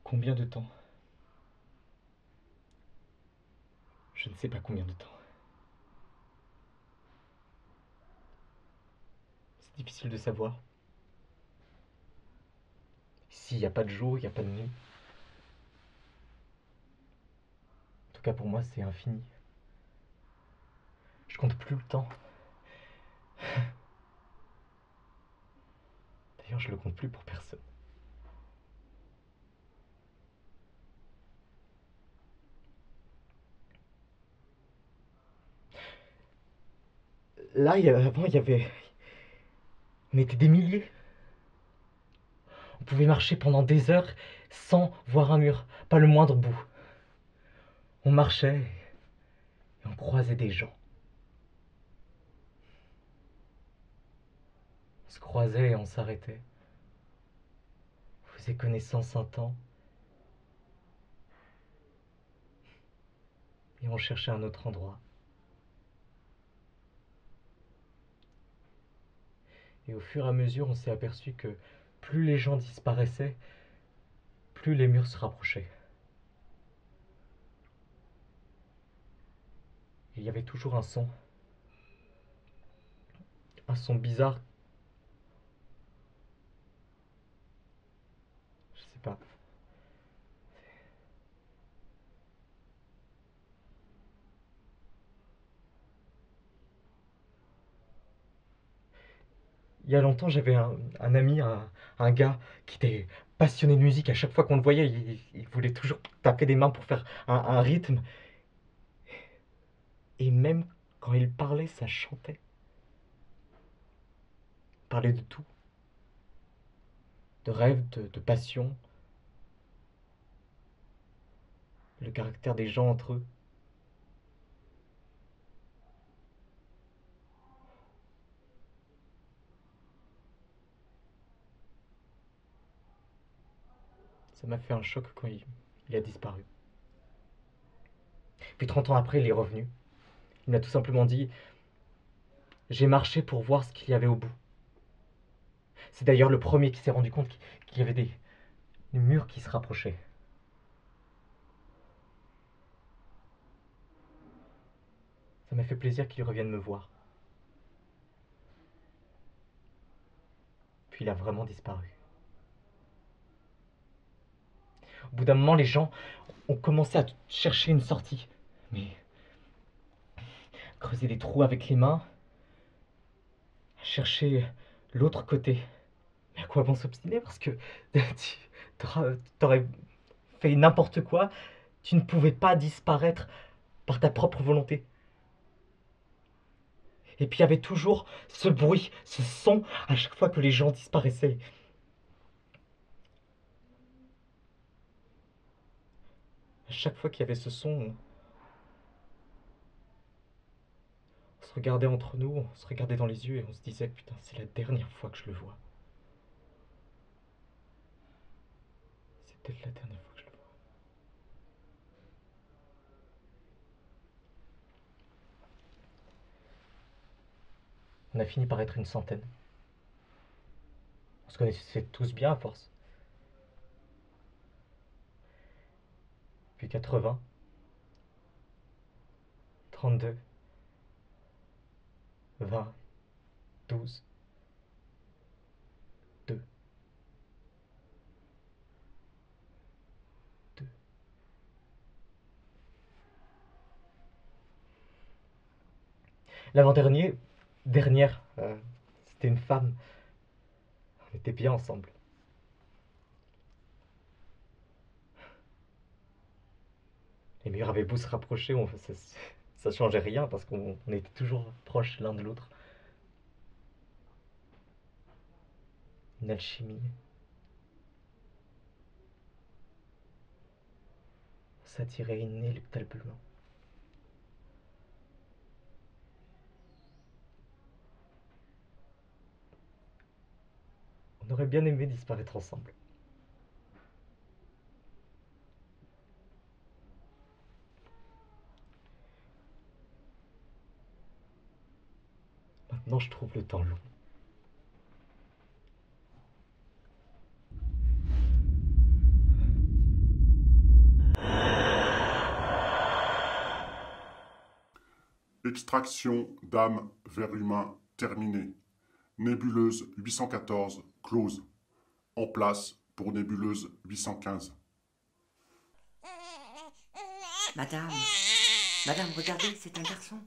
Combien de temps? Je ne sais pas combien de temps. C'est difficile de savoir. S'il n'y a pas de jour, il n'y a pas de nuit. En tout cas, pour moi, c'est infini. Je compte plus le temps. D'ailleurs, je le compte plus pour personne. Là, avant, il y avait... On était des milliers. On pouvait marcher pendant des heures sans voir un mur, pas le moindre bout. On marchait et on croisait des gens. On se croisait et on s'arrêtait. On faisait connaissance un temps et on cherchait un autre endroit. Et au fur et à mesure, on s'est aperçu que plus les gens disparaissaient, plus les murs se rapprochaient. Et il y avait toujours un son bizarre. Je sais pas. Il y a longtemps, j'avais un ami, un gars qui était passionné de musique. À chaque fois qu'on le voyait, il voulait toujours taper des mains pour faire un rythme. Et même quand il parlait, ça chantait. Il parlait de tout. De rêve, de passion, le caractère des gens entre eux. Ça m'a fait un choc quand il a disparu. Puis 30 ans après, il est revenu. Il m'a tout simplement dit: j'ai marché pour voir ce qu'il y avait au bout. C'est d'ailleurs le premier qui s'est rendu compte qu'il y avait des murs qui se rapprochaient. Ça m'a fait plaisir qu'il revienne me voir. Puis il a vraiment disparu. Au bout d'un moment, les gens ont commencé à chercher une sortie. Mais creuser des trous avec les mains, chercher l'autre côté. Mais à quoi bon s'obstiner? Parce que t'aurais fait n'importe quoi, tu ne pouvais pas disparaître par ta propre volonté. Et puis il y avait toujours ce bruit, ce son à chaque fois que les gens disparaissaient. À chaque fois qu'il y avait ce son, on se regardait entre nous, on se regardait dans les yeux et on se disait: putain, c'est la dernière fois que je le vois. C'est peut-être la dernière fois que je le vois. On a fini par être une centaine. On se connaissait tous bien à force. Puis 80, 32, 20, 12, 2, 2. L'avant-dernier, dernière, c'était une femme. On était bien ensemble. Les murs avaient beau se rapprocher, ça changeait rien parce qu'on était toujours proches l'un de l'autre. Une alchimie. On s'attirait inéluctablement. On aurait bien aimé disparaître ensemble. Maintenant, je trouve le temps long. Extraction d'âme vers humain terminée. Nébuleuse 814 close. En place pour nébuleuse 815. Madame, madame, regardez, c'est un garçon.